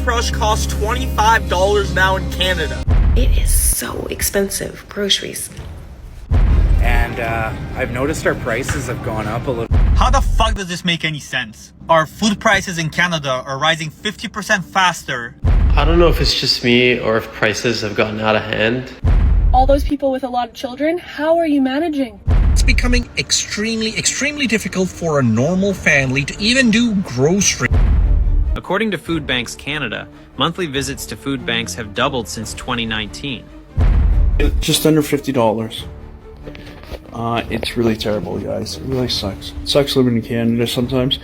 toothbrush costs $25 now in Canada. It is so expensive, groceries. And I've noticed our prices have gone up a little. How the fuck does this make any sense? Our food prices in Canada are rising 50% faster. I don't know if it's just me or if prices have gotten out of hand. All those people with a lot of children, how are you managing? It's becoming extremely difficult for a normal family to even do groceries. According to Food Banks Canada, monthly visits to food banks have doubled since 2019. Just under $50. It's really terrible, guys. It really sucks. It sucks living in Canada sometimes.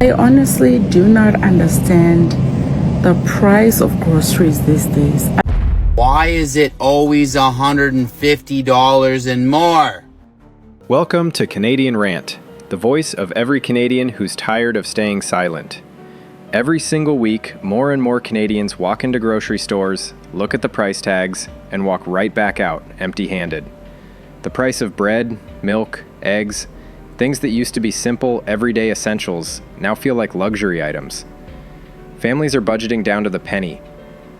I honestly do not understand the price of groceries these days. Why is it always $150 and more? Welcome to Canadian Rant, the voice of every Canadian who's tired of staying silent. Every single week, more and more Canadians walk into grocery stores, look at the price tags, and walk right back out empty-handed. The price of bread, milk, eggs, things that used to be simple, everyday essentials now feel like luxury items. Families are budgeting down to the penny.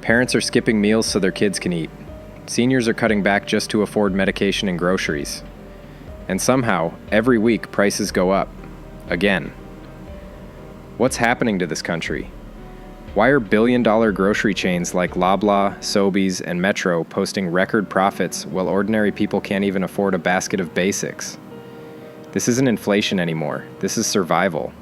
Parents are skipping meals so their kids can eat. Seniors are cutting back just to afford medication and groceries. And somehow, every week, prices go up. Again. What's happening to this country? Why are billion-dollar grocery chains like Loblaw, Sobeys, and Metro posting record profits while ordinary people can't even afford a basket of basics? This isn't inflation anymore. This is survival.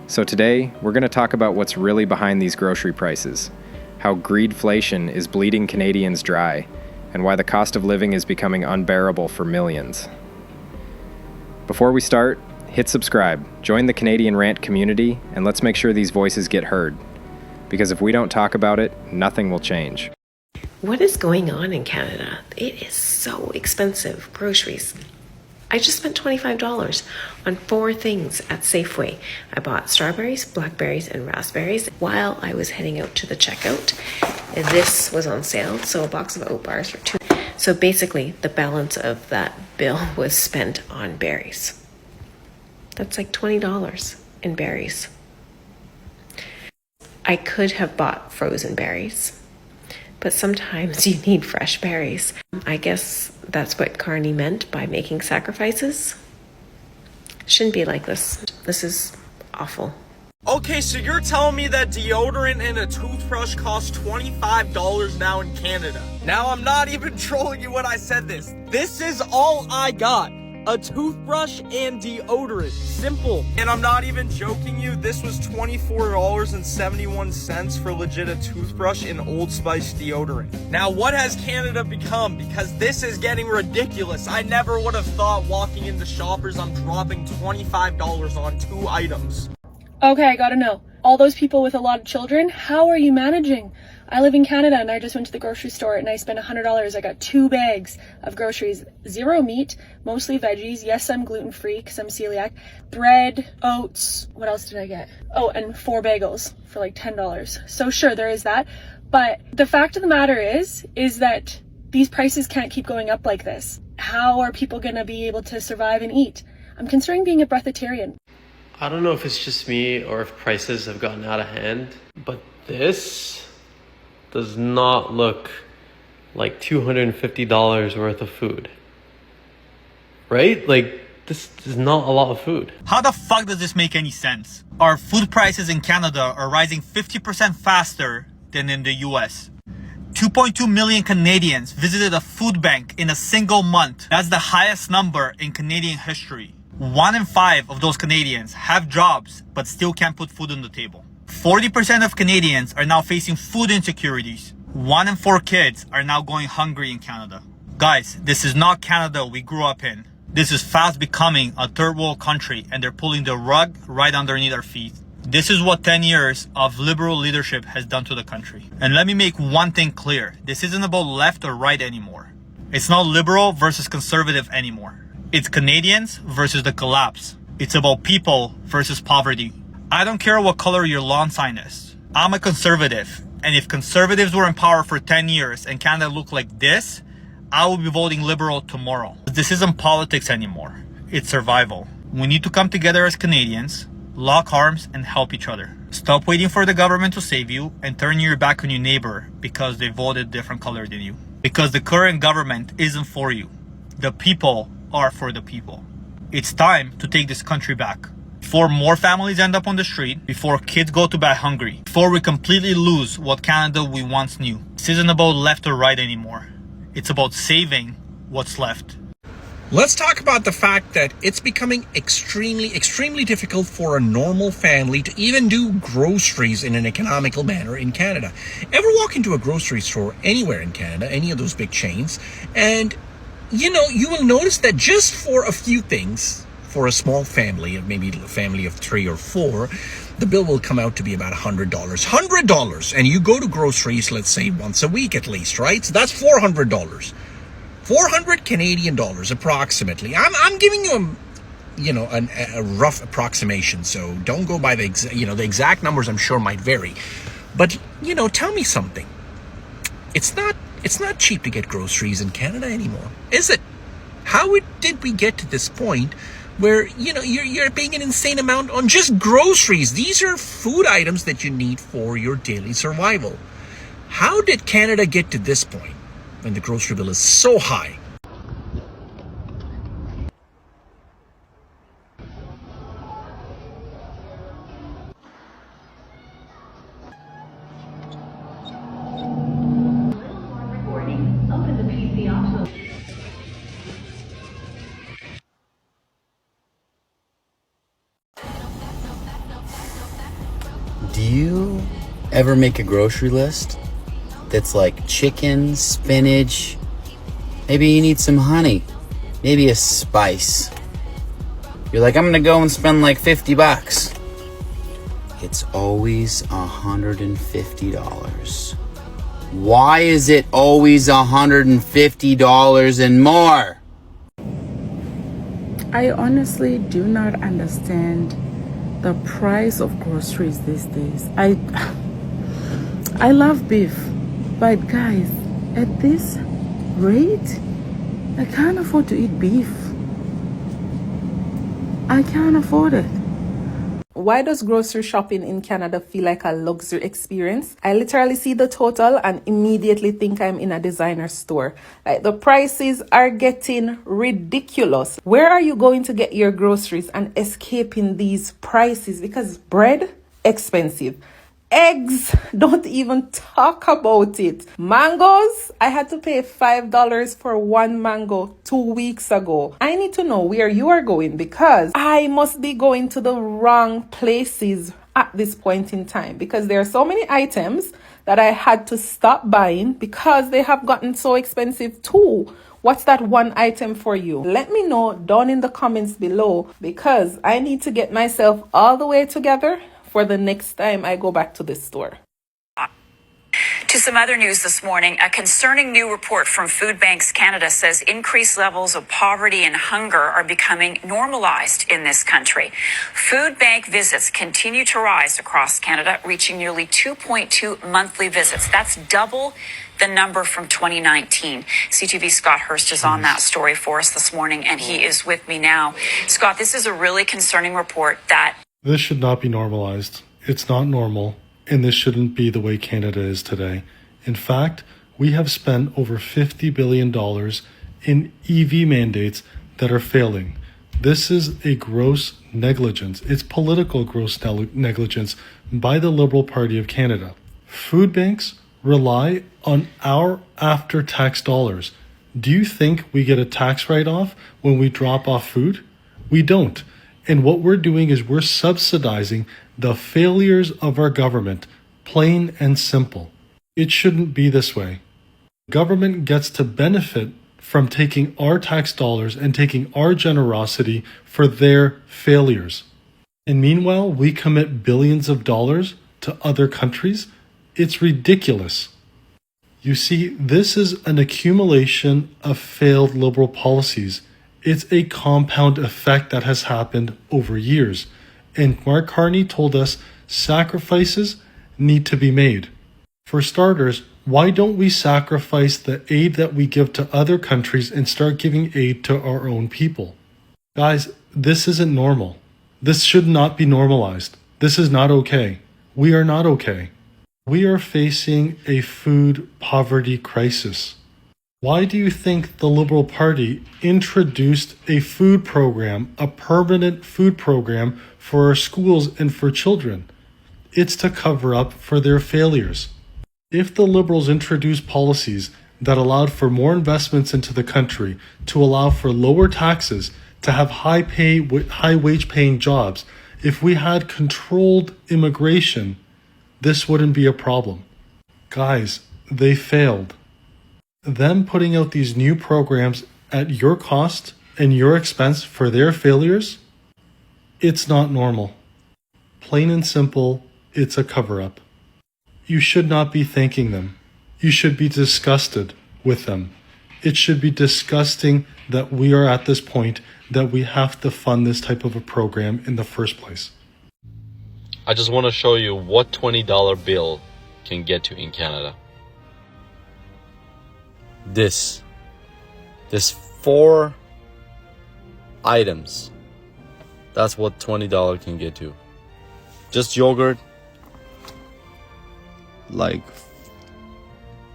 So today, we're going to talk about what's really behind these grocery prices, how greedflation is bleeding Canadians dry, and why the cost of living is becoming unbearable for millions. Before we start, hit subscribe, join the Canadian Rant community, and let's make sure these voices get heard. Because if we don't talk about it, nothing will change. What is going on in Canada? It is so expensive, groceries. I just spent $25 on 4 things at Safeway. I bought strawberries, blackberries, and raspberries while I was heading out to the checkout. And this was on sale, so a box of oat bars for $2. So basically, the balance of that bill was spent on berries. That's like $20 in berries. I could have bought frozen berries, but sometimes you need fresh berries. I guess that's what Carney meant by making sacrifices. Shouldn't be like this. This is awful. Okay, so you're telling me that deodorant and a toothbrush cost $25 now in Canada. Now, I'm not even trolling you when I said this. This is all I got. A toothbrush and deodorant. Simple. And I'm not even joking you, this was $24.71 for legit a toothbrush and Old Spice deodorant. Now, what has Canada become? Because this is getting ridiculous. I never would have thought walking into Shoppers I'm dropping $25 on 2 items. Okay, I gotta know. All those people with a lot of children, how are you managing? I live in Canada and I just went to the grocery store and I spent $100. I got 2 bags of groceries, 0 meat, mostly veggies. Yes, I'm gluten-free because I'm celiac. Bread, oats, what else did I get? Oh, and 4 bagels for like $10. So sure, there is that. But the fact of the matter is that these prices can't keep going up like this. How are people gonna be able to survive and eat? I'm considering being a breatharian. I don't know if it's just me or if prices have gotten out of hand, but this does not look like $250 worth of food. Right? Like, this is not a lot of food. How the fuck does this make any sense? Our food prices in Canada are rising 50% faster than in the US. 2.2 million Canadians visited a food bank in a single month. That's the highest number in Canadian history. 1 in 5 of those Canadians have jobs but still can't put food on the table. 40% of Canadians are now facing food insecurities. 1 in 4 kids are now going hungry in Canada. Guys, this is not Canada we grew up in. This is fast becoming a third world country and they're pulling the rug right underneath our feet. This is what 10 years of liberal leadership has done to the country. And let me make one thing clear. This isn't about left or right anymore. It's not liberal versus conservative anymore. It's Canadians versus the collapse. It's about people versus poverty. I don't care what color your lawn sign is. I'm a conservative. And if conservatives were in power for 10 years and Canada looked like this, I will be voting liberal tomorrow. This isn't politics anymore. It's survival. We need to come together as Canadians, lock arms, and help each other. Stop waiting for the government to save you and turn your back on your neighbor because they voted different color than you. Because the current government isn't for you. The people are for the people. It's time to take this country back. Before more families end up on the street, before kids go to bed hungry, before we completely lose what Canada we once knew. This isn't about left or right anymore. It's about saving what's left. Let's talk about the fact that it's becoming extremely difficult for a normal family to even do groceries in an economical manner in Canada. Ever walk into a grocery store anywhere in Canada, any of those big chains, and you will notice that just for a few things, for a small family, maybe a family of 3 or 4, the bill will come out to be about $100. $100! And you go to groceries, let's say once a week at least, right? So that's $400. 400 Canadian dollars approximately. I'm giving you a rough approximation, so don't go by the exact numbers. I'm sure might vary, but tell me something. It's not cheap to get groceries in Canada anymore, is it? How did we get to this point where you're paying an insane amount on just groceries? These are food items that you need for your daily survival. How did Canada get to this point when the grocery bill is so high? Do you ever make a grocery list that's like chicken, spinach, maybe you need some honey, maybe a spice? You're like, I'm gonna go and spend like $50. It's always $150. Why is it always $150 and more? I honestly do not understand the price of groceries these days. I love beef, but guys, at this rate, I can't afford to eat beef. I can't afford it. Why does grocery shopping in Canada feel like a luxury experience? I literally see the total and immediately think I'm in a designer store. Like, the prices are getting ridiculous. Where are you going to get your groceries and escaping these prices? Because bread, expensive. Eggs, don't even talk about it. Mangoes, I had to pay $5 for one mango 2 weeks ago. I need to know where you are going because I must be going to the wrong places at this point in time, because there are so many items that I had to stop buying because they have gotten so expensive too. What's that one item for you? Let me know down in the comments below, because I need to get myself all the way together for the next time I go back to this store. To some other news this morning, a concerning new report from Food Banks Canada says increased levels of poverty and hunger are becoming normalized in this country. Food bank visits continue to rise across Canada, reaching nearly 2.2 monthly visits. That's double the number from 2019. CTV's Scott Hurst is on that story for us this morning, and he is with me now. Scott, this is a really concerning report that this should not be normalized. It's not normal, and this shouldn't be the way Canada is today. In fact, we have spent over $50 billion in EV mandates that are failing. This is a gross negligence. It's political gross negligence by the Liberal Party of Canada. Food banks rely on our after-tax dollars. Do you think we get a tax write-off when we drop off food? We don't. And what we're doing is we're subsidizing the failures of our government, plain and simple. It shouldn't be this way. Government gets to benefit from taking our tax dollars and taking our generosity for their failures. And meanwhile, we commit billions of dollars to other countries. It's ridiculous. You see, this is an accumulation of failed Liberal policies. It's a compound effect that has happened over years. And Mark Carney told us sacrifices need to be made. For starters, why don't we sacrifice the aid that we give to other countries and start giving aid to our own people? Guys, this isn't normal. This should not be normalized. This is not okay. We are not okay. We are facing a food poverty crisis. Why do you think the Liberal Party introduced a food program, a permanent food program for our schools and for children? It's to cover up for their failures. If the Liberals introduced policies that allowed for more investments into the country, to allow for lower taxes, to have high wage paying jobs, if we had controlled immigration, this wouldn't be a problem. Guys, they failed. Them putting out these new programs at your cost and your expense for their failures, it's not normal. Plain and simple, it's a cover-up. You should not be thanking them. You should be disgusted with them. It should be disgusting that we are at this point that we have to fund this type of a program in the first place. I just want to show you what $20 bill can get to in Canada. This 4 items, that's what $20 can get to. Just yogurt, like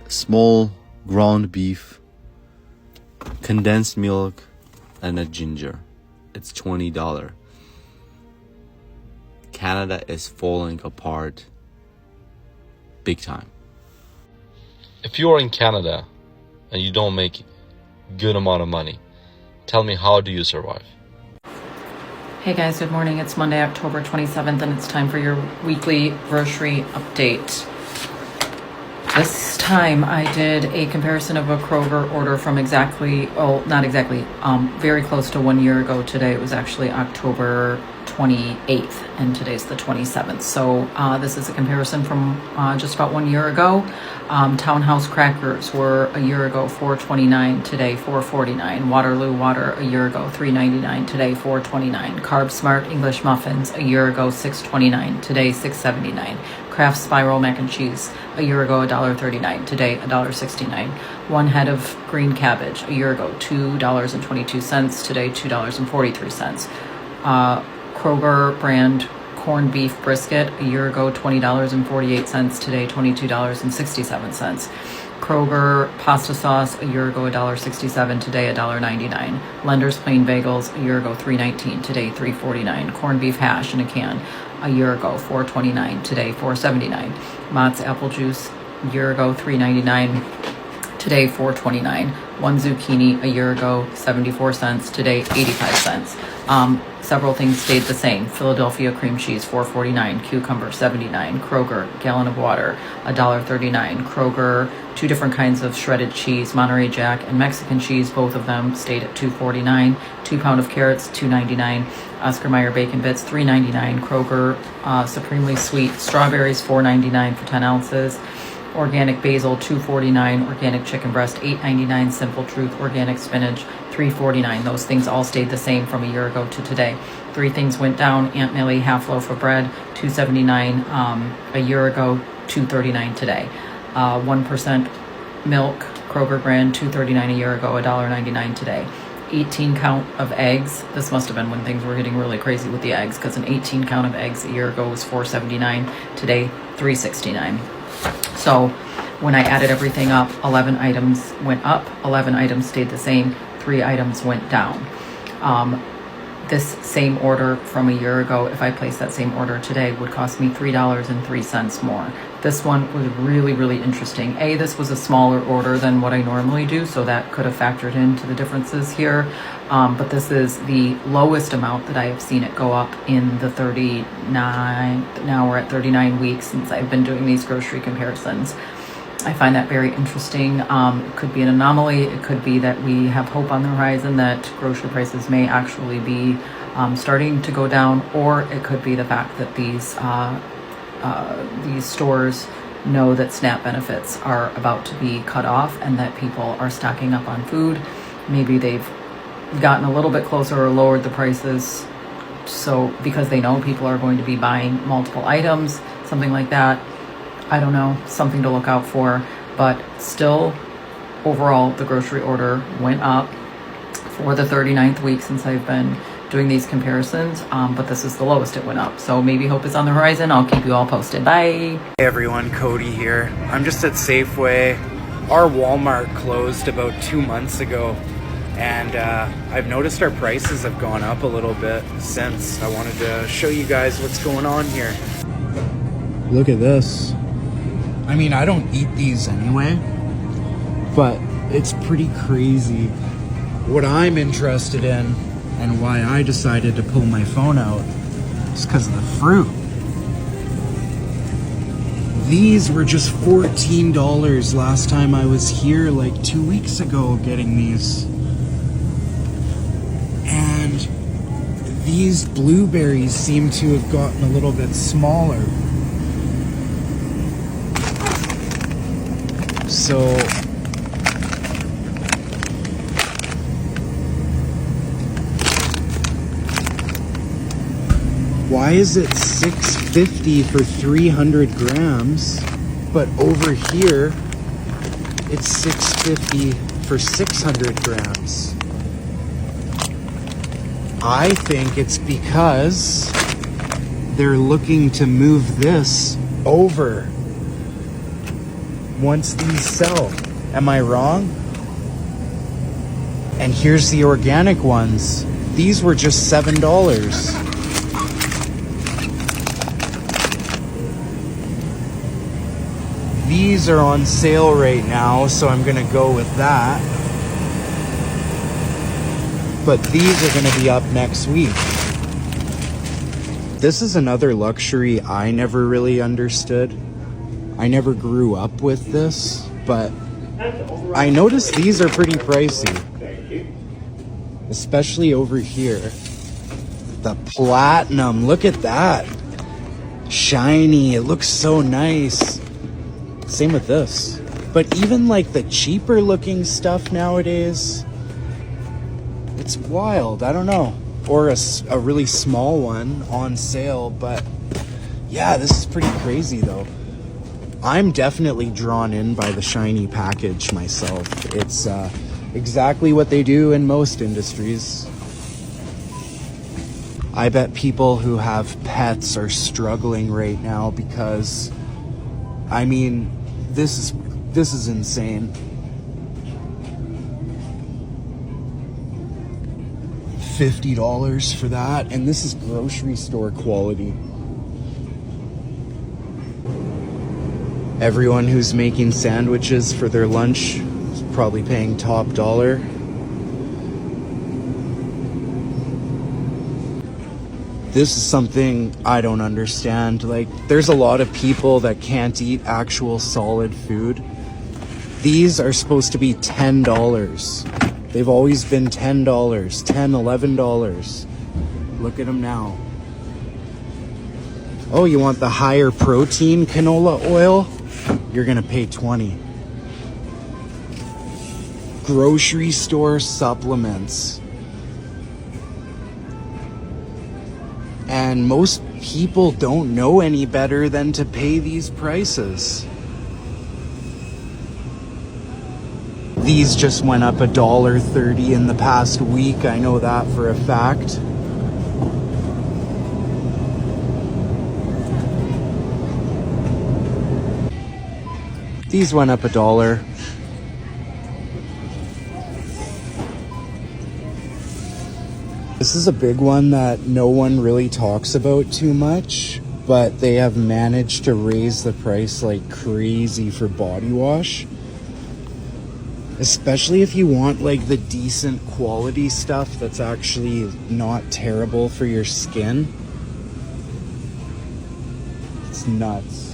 small ground beef, condensed milk, and a ginger. It's $20. Canada is falling apart big time. If you are in Canada and you don't make good amount of money, tell me, how do you survive? Hey guys, good morning. It's Monday, October 27th, and it's time for your weekly grocery update. This time I did a comparison of a Kroger order from very close to 1 year ago today. It was actually October 28th, and today's the 27th. So this is a comparison from just about 1 year ago. Townhouse crackers were a year ago $4.29, today $4.49. Waterloo water a year ago $3.99, today $4.29. Carb Smart English muffins a year ago $6.29, today $6.79. Kraft Spiral mac and cheese a year ago $1.39, today $1.69. One head of green cabbage a year ago $2.22, today $2.43. Kroger brand corned beef brisket a year ago $20.48, today $22.67. Kroger pasta sauce a year ago $1.67, today $1.99. Lender's plain bagels a year ago $3.19, today $3.49. Corned beef hash in a can a year ago $4.29, today $4.79. Mott's apple juice a year ago $3.99, today $4.29. One zucchini a year ago 74 cents, today 85 cents. Several things stayed the same. Philadelphia cream cheese $4.49, cucumber $79, Kroger gallon of water $1.39. Kroger 2 different kinds of shredded cheese, Monterey Jack and Mexican cheese, both of them stayed at $2.49. 2 pound of carrots $2.99. Oscar Mayer bacon bits $3.99. Kroger supremely sweet strawberries $4.99 for 10 ounces. Organic basil $2.49, organic chicken breast $8.99, Simple Truth organic spinach $3.49. Those things all stayed the same from a year ago to today. 3 things went down. Aunt Millie half loaf of bread $2.79 a year ago, $2.39 today. 1% milk, Kroger brand $2.39 a year ago, $1.99 today. 18 count of eggs. This must have been when things were getting really crazy with the eggs, because an 18 count of eggs a year ago was $4.79, today $3.69. So when I added everything up, 11 items went up, 11 items stayed the same, 3 items went down. This same order from a year ago, if I place that same order today, would cost me $3.03 more. This one was really, really interesting. This was a smaller order than what I normally do, so that could have factored into the differences here. But this is the lowest amount that I have seen it go up in the 39, now we're at 39 weeks since I've been doing these grocery comparisons. I find that very interesting. It could be an anomaly. It could be that we have hope on the horizon that grocery prices may actually be starting to go down, or it could be the fact that these stores know that SNAP benefits are about to be cut off and that people are stocking up on food. Maybe they've gotten a little bit closer or lowered the prices, so because they know people are going to be buying multiple items, something like that. I don't know, something to look out for. But still, overall, the grocery order went up for the 39th week since I've been doing these comparisons, but this is the lowest it went up. So maybe hope is on the horizon. I'll keep you all posted. Bye. Hey everyone, Cody here. I'm just at Safeway. Our Walmart closed about 2 months ago, and I've noticed our prices have gone up a little bit since. I wanted to show you guys what's going on here. Look at this. I mean, I don't eat these anyway, but it's pretty crazy. What I'm interested in and why I decided to pull my phone out is because of the fruit. These were just $14 last time I was here, like 2 weeks ago, getting these. And these blueberries seem to have gotten a little bit smaller. So why is it $6.50 for 300 grams, but over here it's $6.50 for 600 grams? I think it's because they're looking to move this over once these sell. Am I wrong? And here's the organic ones. These were just $7. These are on sale right now, so I'm gonna go with that. But these are gonna be up next week. This is another luxury I never really understood. I never grew up with this, but I noticed these are pretty pricey. Especially over here. The platinum, look at that. Shiny, it looks so nice. Same with this. But even like the cheaper looking stuff nowadays, it's wild, I don't know. Or a really small one on sale, but yeah, this is pretty crazy though. I'm definitely drawn in by the shiny package myself. It's exactly what they do in most industries. I bet people who have pets are struggling right now because, I mean, this is insane. $50 for that, and this is grocery store quality. Everyone who's making sandwiches for their lunch is probably paying top dollar. This is something I don't understand. Like, there's a lot of people that can't eat actual solid food. These are supposed to be $10. They've always been $10, $10, $11. Look at them now. Oh, you want the higher protein canola oil? You're gonna pay $20. Grocery store supplements. And most people don't know any better than to pay these prices. These just went up $1.30 in the past week. I know that for a fact. These went up $1. This is a big one that no one really talks about too much, but they have managed to raise the price like crazy for body wash. Especially if you want like the decent quality stuff that's actually not terrible for your skin. It's nuts.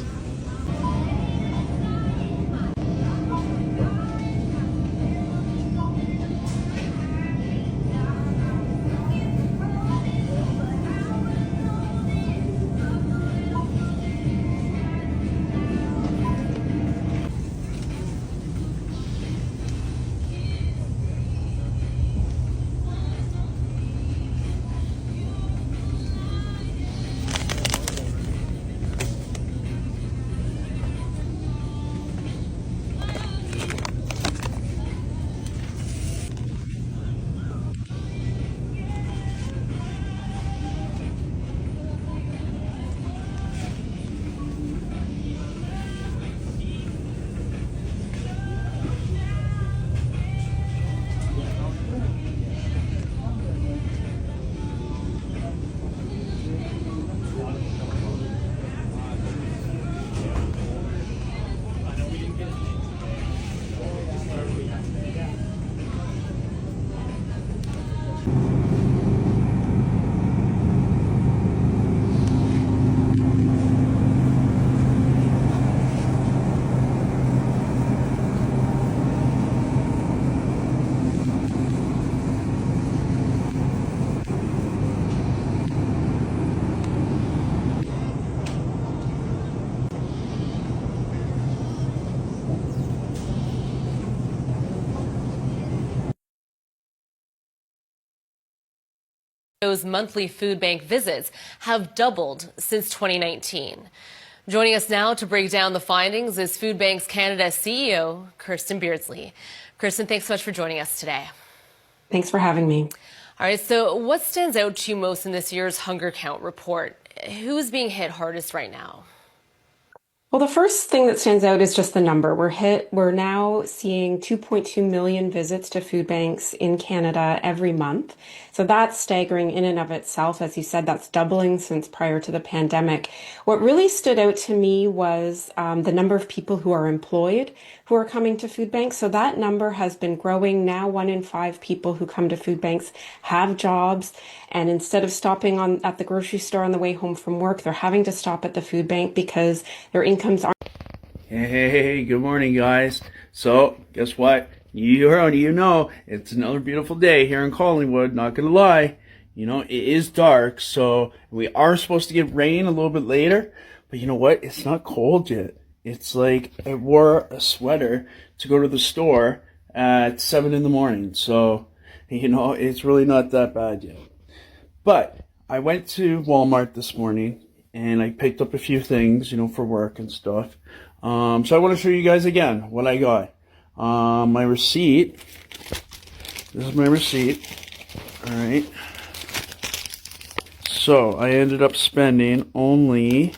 Those monthly food bank visits have doubled since 2019. Joining us now to break down the findings is Food Banks Canada CEO, Kirsten Beardsley. Kirsten, thanks so much for joining us today. Thanks for having me. All right, so what stands out to you most in this year's hunger count report? Who's being hit hardest right now? Well, the first thing that stands out is just the number. We're now seeing 2.2 million visits to food banks in Canada every month. So that's staggering in and of itself. As you said, that's doubling since prior to the pandemic. What really stood out to me was the number of people who are employed who are coming to food banks. So that number has been growing. Now 1 in 5 people who come to food banks have jobs. And instead of stopping at the grocery store on the way home from work, they're having to stop at the food bank because their incomes aren't. Hey, good morning, guys. So, guess what? You know, it's another beautiful day here in Collingwood, not gonna lie. You know, it is dark, so we are supposed to get rain a little bit later, but you know what? It's not cold yet. It's like I wore a sweater to go to the store at 7 in the morning, so, you know, it's really not that bad yet. But I went to Walmart this morning, and I picked up a few things, you know, for work and stuff. So I want to show you guys again what I got. My receipt. This is my receipt. All right. So I ended up spending only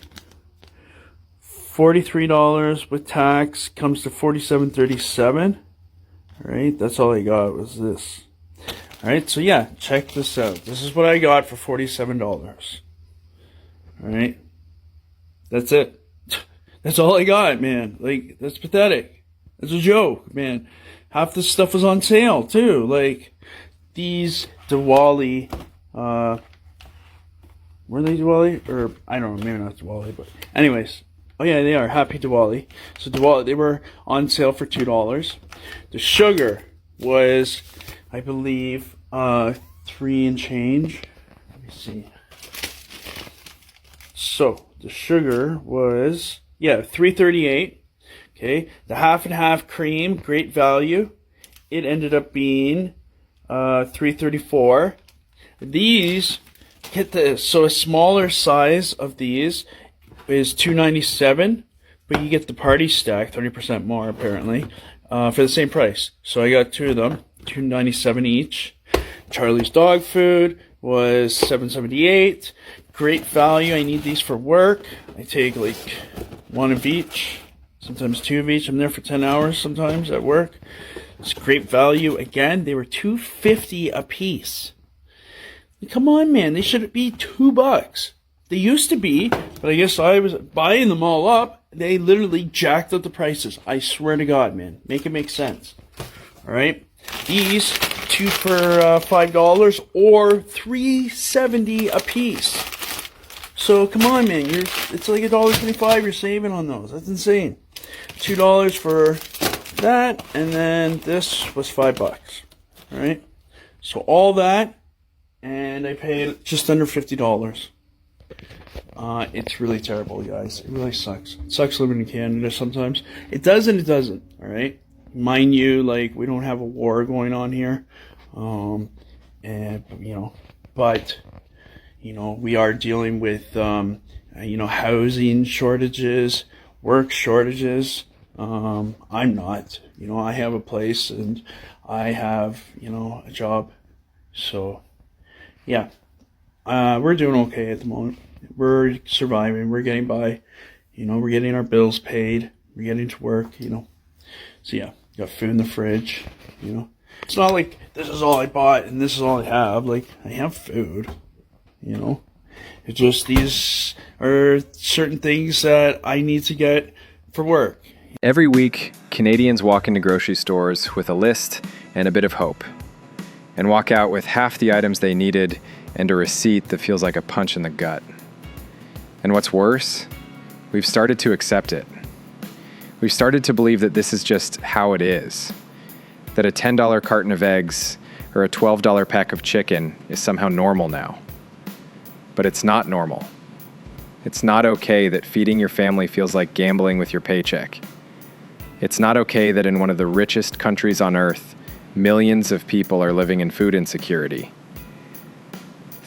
$43 with tax. Comes to $47.37. All right. That's all I got was this. All right. So yeah, check this out. This is what I got for $47. All right. That's it. That's all I got, man. Like, that's pathetic. That's a joke, man. Half this stuff was on sale, too. Like, these Diwali, were they Diwali? Or, I don't know, maybe not Diwali, but anyways. Oh yeah, they are. Happy Diwali. So Diwali, they were on sale for $2. The sugar was, I believe, 3 and change. Let me see. So, the sugar was, yeah, $3.38. Okay, the half and half cream, great value. It ended up being $3.34. These, get this, so a smaller size of these is $2.97, but you get the party stack, 30% more apparently, for the same price. So I got 2 of them, $2.97 each. Charlie's dog food was $7.78. Great value. I need these for work. I take like 1 of each, sometimes 2 of each. I'm there for 10 hours sometimes at work. It's great value. Again, they were $2.50 a piece. Come on, man. They should be $2. They used to be, but I guess I was buying them all up. They literally jacked up the prices. I swear to God, man. Make it make sense. All right. These 2 for $5 or $3.70 a piece. So come on, man. It's like $1.25 you're saving on those. That's insane. $2 for that, and then this was $5. All right. So all that, and I paid just under $50. It's really terrible, guys. It really sucks. It sucks living in Canada sometimes. It does and it doesn't. All right. Mind you, like, we don't have a war going on here, and you know, but you know, we are dealing with you know, housing shortages, work shortages. I'm not. You know, I have a place and I have, you know, a job. So yeah, we're doing okay at the moment. We're surviving. We're getting by. You know, we're getting our bills paid. We're getting to work. You know. So yeah, got food in the fridge. You know, it's not like this is all I bought and this is all I have. Like, I have food. You know, it's just these are certain things that I need to get for work. Every week, Canadians walk into grocery stores with a list and a bit of hope, and walk out with half the items they needed and a receipt that feels like a punch in the gut. And what's worse, we've started to accept it. We've started to believe that this is just how it is, that a $10 carton of eggs or a $12 pack of chicken is somehow normal now. But it's not normal. It's not okay that feeding your family feels like gambling with your paycheck. It's not okay that in one of the richest countries on earth, millions of people are living in food insecurity.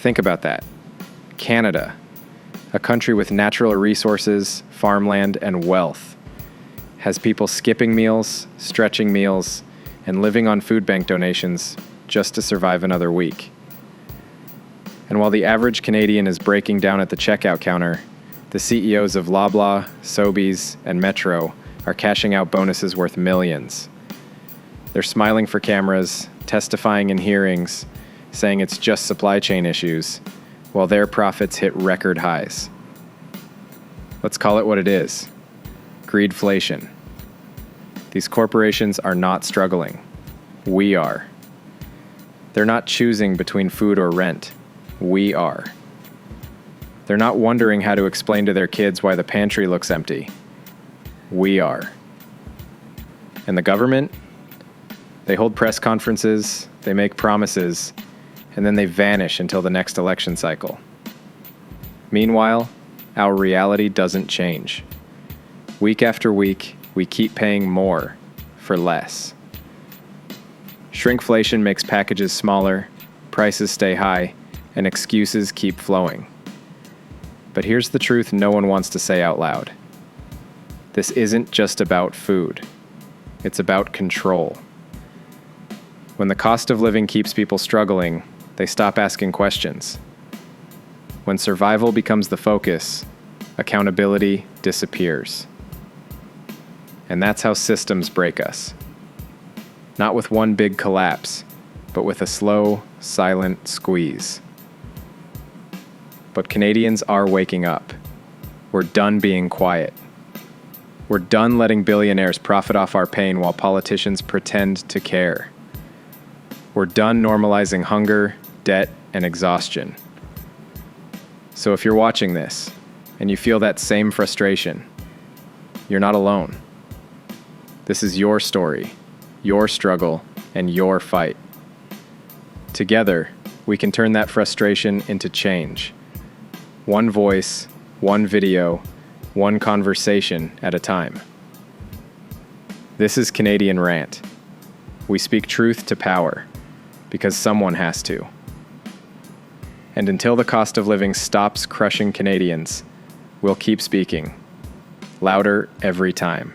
Think about that. Canada, a country with natural resources, farmland, and wealth, has people skipping meals, stretching meals, and living on food bank donations just to survive another week. And while the average Canadian is breaking down at the checkout counter, the CEOs of Loblaw, Sobeys, and Metro are cashing out bonuses worth millions. They're smiling for cameras, testifying in hearings, saying it's just supply chain issues, while their profits hit record highs. Let's call it what it is: greedflation. These corporations are not struggling. We are. They're not choosing between food or rent. We are. They're not wondering how to explain to their kids why the pantry looks empty. We are. And the government? They hold press conferences, they make promises, and then they vanish until the next election cycle. Meanwhile, our reality doesn't change. Week after week, we keep paying more for less. Shrinkflation makes packages smaller, prices stay high, and excuses keep flowing. But here's the truth no one wants to say out loud. This isn't just about food. It's about control. When the cost of living keeps people struggling, they stop asking questions. When survival becomes the focus, accountability disappears. And that's how systems break us. Not with one big collapse, but with a slow, silent squeeze. But Canadians are waking up. We're done being quiet. We're done letting billionaires profit off our pain while politicians pretend to care. We're done normalizing hunger, debt, and exhaustion. So if you're watching this and you feel that same frustration, you're not alone. This is your story, your struggle, and your fight. Together, we can turn that frustration into change. One voice, one video, one conversation at a time. This is Canadian Rant. We speak truth to power, because someone has to. And until the cost of living stops crushing Canadians, we'll keep speaking, louder every time.